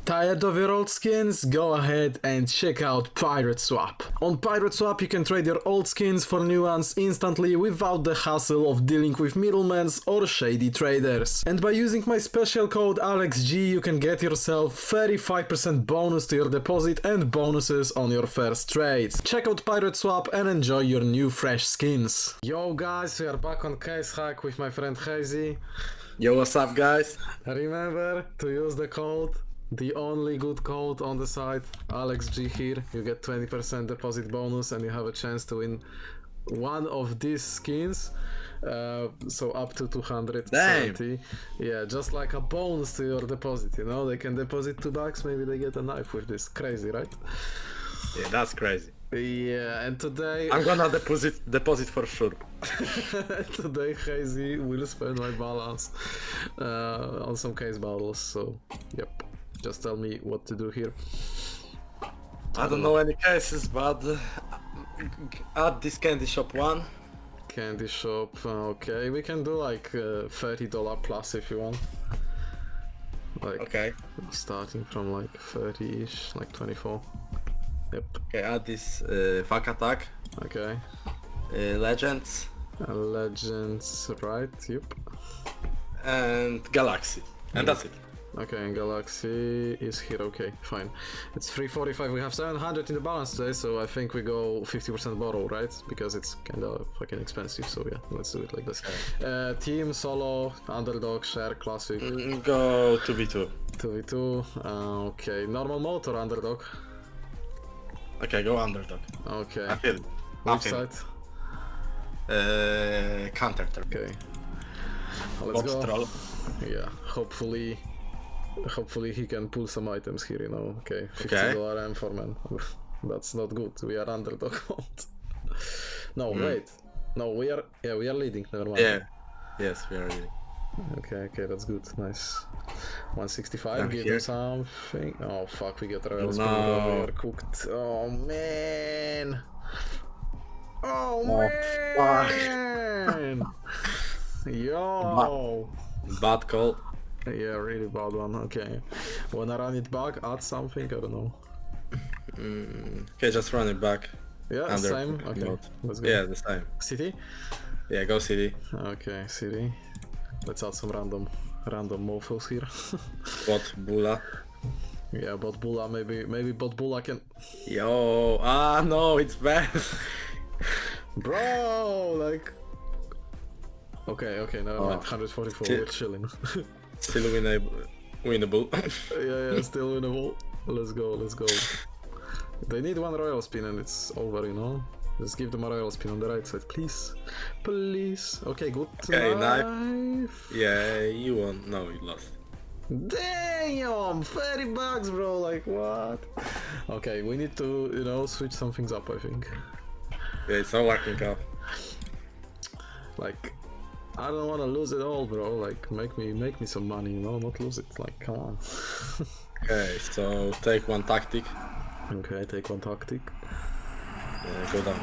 Tired of your old skins? Go ahead and check out Pirate Swap. On Pirate Swap you can trade your old skins for new ones instantly without the hassle of dealing with middlemen or shady traders. And by using my special code AlexG you can get yourself 35% bonus to your deposit and bonuses on your first trade. Check out Pirate Swap and enjoy your new fresh skins. Yo guys, we are back on Casehug with my friend Hazy. Yo, what's up, guys? Remember to use the code, the only good code on the site, AlexG here. You get 20% deposit bonus and you have a chance to win one of these skins. So up to 270. Damn. Yeah, just like a bonus to your deposit, you know? They can deposit $2, maybe they get a knife with this. Crazy, right? Yeah, that's crazy. Yeah, and today... I'm gonna deposit for sure. Today Hazy will spend my balance on some case battles, so yep. Just tell me what to do here. I don't know any cases, but add this candy shop one. Candy shop, okay. We can do like $30 plus if you want. Like, Okay. starting from like 30-ish, like 24. Yep. Okay, add this fuck attack. Okay. Legends. Legends, right? Yep. And Galaxy. And that's it. Okay, and Galaxy is here, okay, fine. It's 345, we have 700 in the balance today, so I think we go 50% borrow, right? Because it's kinda fucking expensive, so yeah, let's do it like this. Team, solo, underdog, share, classic. Go 2v2. 2v2, okay. Normal mode or underdog? Okay, go underdog. Okay. I feel it. Which side? Counter. Okay. Let's Box go. troll. Yeah, hopefully he can pull some items here, you know. Okay, Okay. $50 M for man. That's not good. We are underdog mode. No, wait. No, we are leading, never mind. Yeah. Yes, we are ready. Okay, that's good. Nice. 165, I'm give here. him something. Oh fuck, we get royal spin. No. We are cooked. Oh man. Oh, fuck. man. Yo. Bad call. Yeah, really bad one. Okay. Wanna run it back? Add something? I don't know. Okay, just run it back. Yeah, Under same. Okay, mode. let's go. Yeah, the same. City? Yeah, go city. Okay, city. Let's add some random mofos here. Bot Bula. Yeah, bot Bula. Maybe bot Bula can. Yo, no, it's bad. Bro, like. Okay, never mind. 144. Still- We're chilling. Still winnable. yeah, still winnable. Let's go. They need one royal spin and it's over, you know? Just give them a royal spin on the right side, please. Please. Okay, good. Okay, knife. Yeah, you won. No, you lost. Damn! $30, bro, like what? Okay, we need to, you know, switch some things up, I think. Yeah, it's not working out. Like, I don't want to lose it all, bro. Like, make me some money, you know, not lose it. Like, come on. Okay, so take one tactic. Okay, take one tactic. Go down.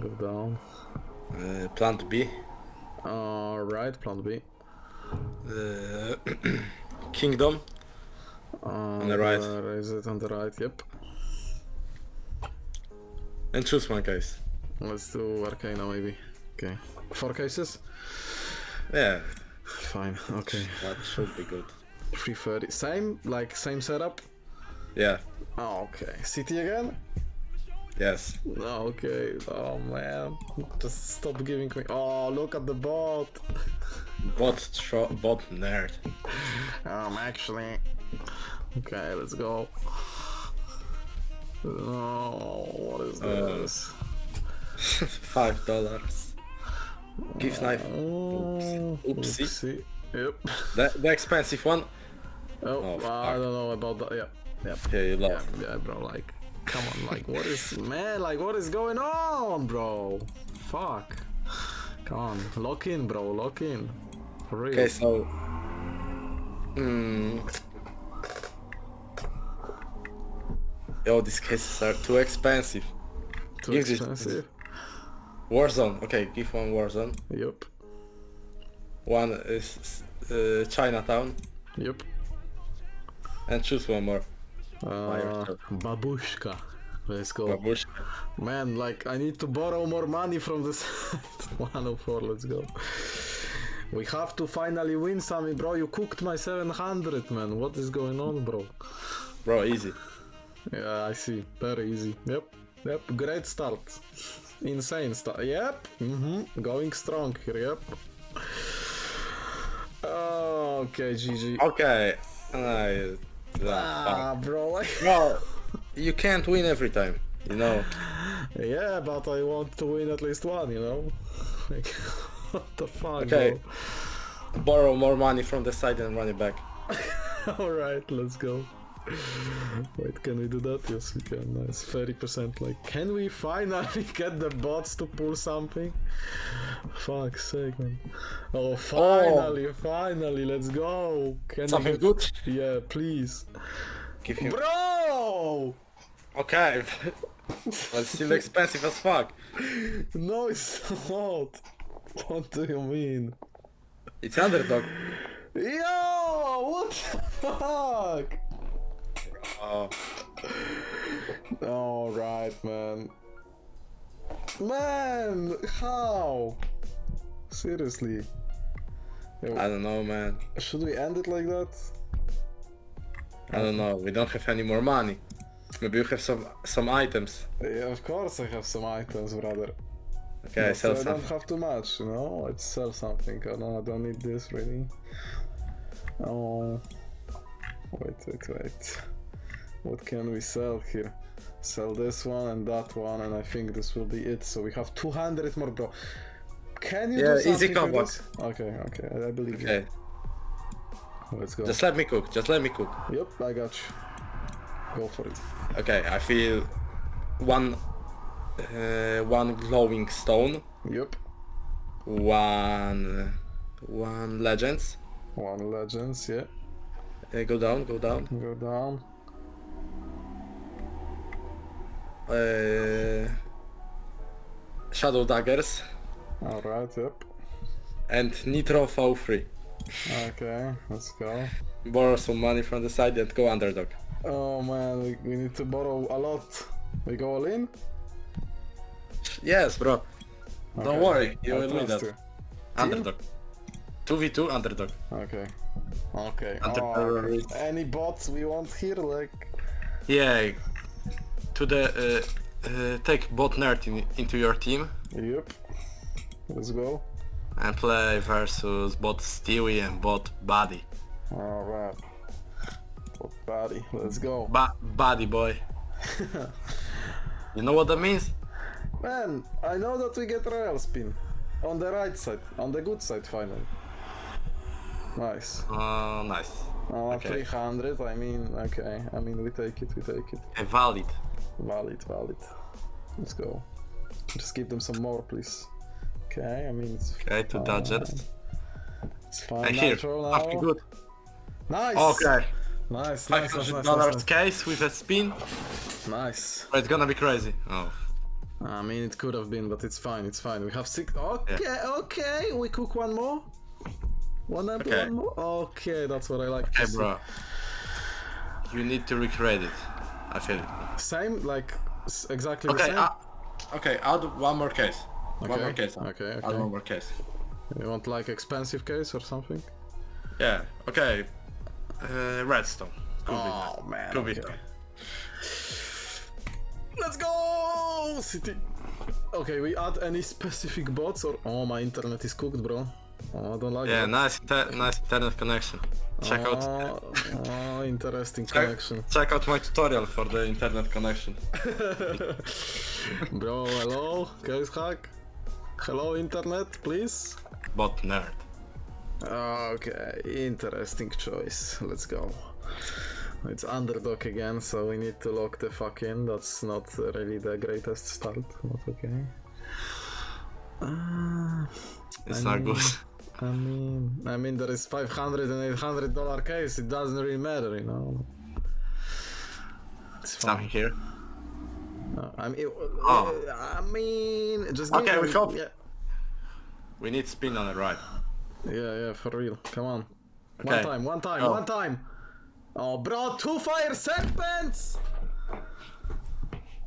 Go down. Plant B. Alright, plan B. Kingdom. On the right. Where is it? On the right, yep. And choose one case. Let's do Arcana maybe. Okay. 4 cases? Yeah, Fine, okay. that should be good. 330. Same setup? Yeah, Oh, okay. City again? yes. Oh, okay. Oh man. Just stop giving me. Oh, look at the bot. Bot nerd. Actually. Okay, let's go. Oh, what is this? $5. Gift knife. Oh, Oopsie. Yep. The expensive one. Oh, fuck. I don't know about that. Yep. Yeah, you Yeah, lost. yeah, bro. Like, come on. Like, what is, man? Like, what is going on, bro? Fuck. Come on. Lock in, bro. Lock in. For real. Okay, so. Yo, these cases are too expensive. Too give this- expensive. Warzone. Okay, give one Warzone. Yep. One is Chinatown. Yep. And choose one more. By yourself. Babushka. Let's go. Babushka. Man, like, I need to borrow more money from the side. 104, let's go. We have to finally win, Sammy, bro. You cooked my 700, man. What is going on, bro? Bro, easy. Yeah, I see. Very easy. Yep. Great start. Insane start. Yep. Going strong here. Yep. Oh, okay, GG. Okay. Bro. Like... No, you can't win every time, you know. Yeah, but I want to win at least one, you know. Like, what the fuck, Okay. bro? Borrow more money from the side and run it back. Alright, let's go. Wait, can we do that? Yes, we can. Nice. 30%. Like, can we finally get the bots to pull something? Fuck's sake, man. Oh, finally, let's go. Can Something good? Yeah, please. Give him. Bro! Okay. But still expensive as fuck. No, it's not. What do you mean? It's underdog. Yo, what the fuck? Oh. Alright, man. Man, how? Seriously. Yo, I don't know, man. should we end it like that? I don't know. We don't have any more money. Maybe you have some items. Yeah, of course I have some items, brother. Okay, But sell I some. don't have too much, you know? Let's sell something. Oh, no, I don't need this really. Oh, wait. What can we sell here? Sell this one and that one, and I think this will be it. So we have 200 more, bro. Can you do something easy with combo. this? Okay, I believe you. Okay. Let's go. Just let me cook. Yep, I got you. Go for it. Okay, I feel one glowing stone, Yep. one legends. One legends, yeah. Go down. Go down. Shadow daggers Alright, yep. and nitro for free. Okay, let's go. Borrow some money from the side and go underdog. Oh man, we need to borrow a lot. We go all in? Yes, bro. Don't Okay. worry, you I will win trust that. you. Underdog. 2v2 underdog. Okay. Under- Any bots we want here, like... Yeah. To the take bot nerd into your team Yep. Let's go. and play versus bot Stewie and bot Buddy. Alright. Body, let's go. Buddy boy. You know what that means? Man, I know that we get royal spin. On the right side, on the good side finally. Nice. Nice. Okay. 300, I mean, okay. I mean, we take it. Valid. Valid. Let's go. Just give them some more, please. Okay, I mean, it's Okay, two fine. dodgers. It's fine. And here, Natural now. something good. Nice. Okay. Nice. $500 case with a spin. Nice. Oh, it's gonna be crazy. Oh. I mean, it could have been, but it's fine. We have 6. Okay. We cook one more. One more. Okay, that's what I like. Hey, bro. You need to recreate it. I feel it. Same, like exactly Okay. the same. Okay. Add one more case. Okay. One more case. Okay. Add one more case. You want like expensive case or something? Yeah. Okay. Redstone. Could be nice. Man. Could be okay. nice. Let's go, city. Okay, we add any specific bots or? Oh, my internet is cooked, bro. Oh, I don't like Yeah, that. nice internet connection. Check out. Interesting connection. Check out my tutorial for the internet connection. Bro, hello, Casehug. Hello, internet, please. Bot nerd. Okay, interesting choice. Let's go. It's underdog again, so we need to lock the fuck in. That's not really the greatest start, but okay. It's not good. I mean, there is $500 and $800 case. It doesn't really matter, you know. It's fine. Something here. No, I mean, Oh. I mean, just Okay, give we me- hope. Yeah, We need spin on the right. yeah, for real. Come on. Okay. One time. Oh. One time. Oh, bro, 2 fire serpents!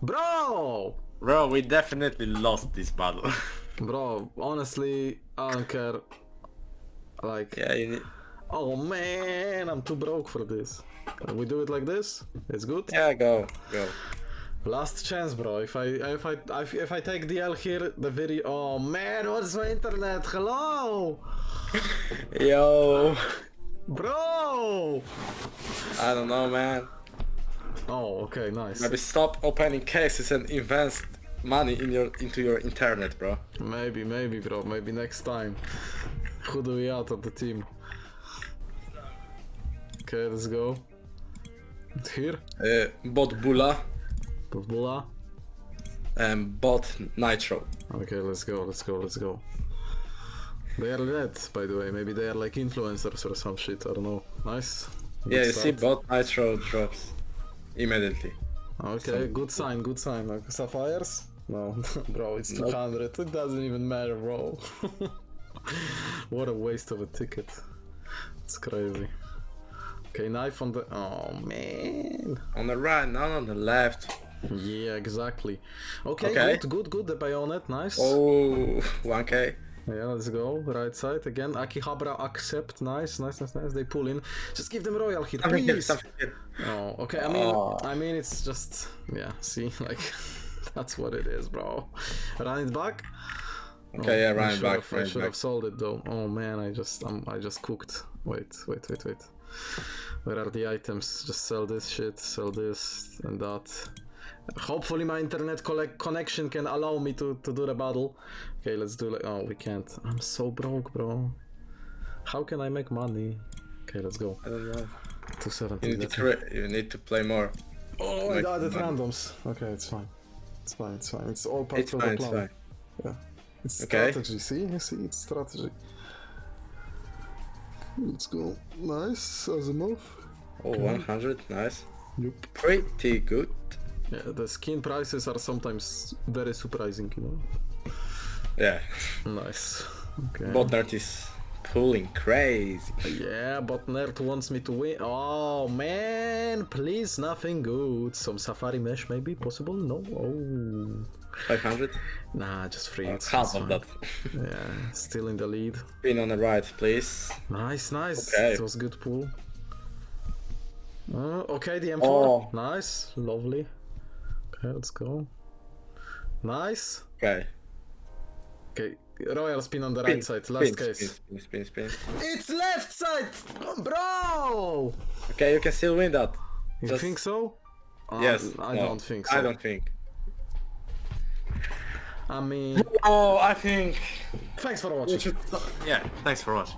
Bro! Bro, we definitely lost this battle. Bro, honestly, I don't care. Like, Yeah, you need... oh man, I'm too broke for this. We do it like this? It's good? Yeah, go. Last chance, bro. If I take the L here, the video. Oh man, what's my internet? Hello, Yo. bro. I don't know, man. Oh, okay, nice. Maybe stop opening cases and invest money into your internet, bro. Maybe, bro. Maybe next time. Who do we out of the team? Okay, let's go. Here, Bot Bula Bula. and bot Nitro. Okay, let's go. They are dead, by the way. Maybe they are like influencers or some shit. I don't know. Nice. Good Yeah, you see, start. bot Nitro drops immediately. Okay, good sign. Like sapphires? No, bro, it's 200. It doesn't even matter, bro. What a waste of a ticket. It's crazy. Okay, knife on the... Oh, man. On the right, not on the left. Yeah, exactly. Okay. Good. The bayonet, nice. Oh, 1k. Yeah, let's go. Right side again. Akihabara accept. Nice. They pull in. Just give them royal hit, please. Oh, okay. I mean, it's just... Yeah, see, like... That's what it is, bro. Run it back. Okay, yeah, run it back. I should have sold it though. Oh man, I just cooked. Wait. Where are the items? Just sell this shit, sell this and that. Hopefully my internet connection can allow me to do the battle. Okay, let's do like... Oh, we can't. I'm so broke, bro. How can I make money? Okay, let's go. I don't know. 270. You need to play more. Oh, I added randoms. Okay, it's fine. It's all part of the plan. Yeah. It's strategy, see? You see, it's strategy. Let's go. Nice, as a move. Oh, okay. 100, nice. Yep. Pretty good. Yeah, the skin prices are sometimes very surprising, you know? Yeah. Nice. Okay. Bot Nerd is pulling crazy. Yeah, but Nerd wants me to win. Oh man, please, nothing good. Some Safari Mesh maybe possible? No? Oh. 500? Nah, just free. It's half of that. Yeah, still in the lead. Pin on the right, please. Nice. Okay. It was a good pull. Okay, the M4. Oh. Nice, lovely. Okay, let's go. Nice. Okay. Royal spin on the right side. Last case. Spin. It's left side, bro. Okay, you can still win that. You think so? Yes. I don't think so. I don't think. I mean... Oh, I think... Thanks for watching. Yeah, thanks for watching.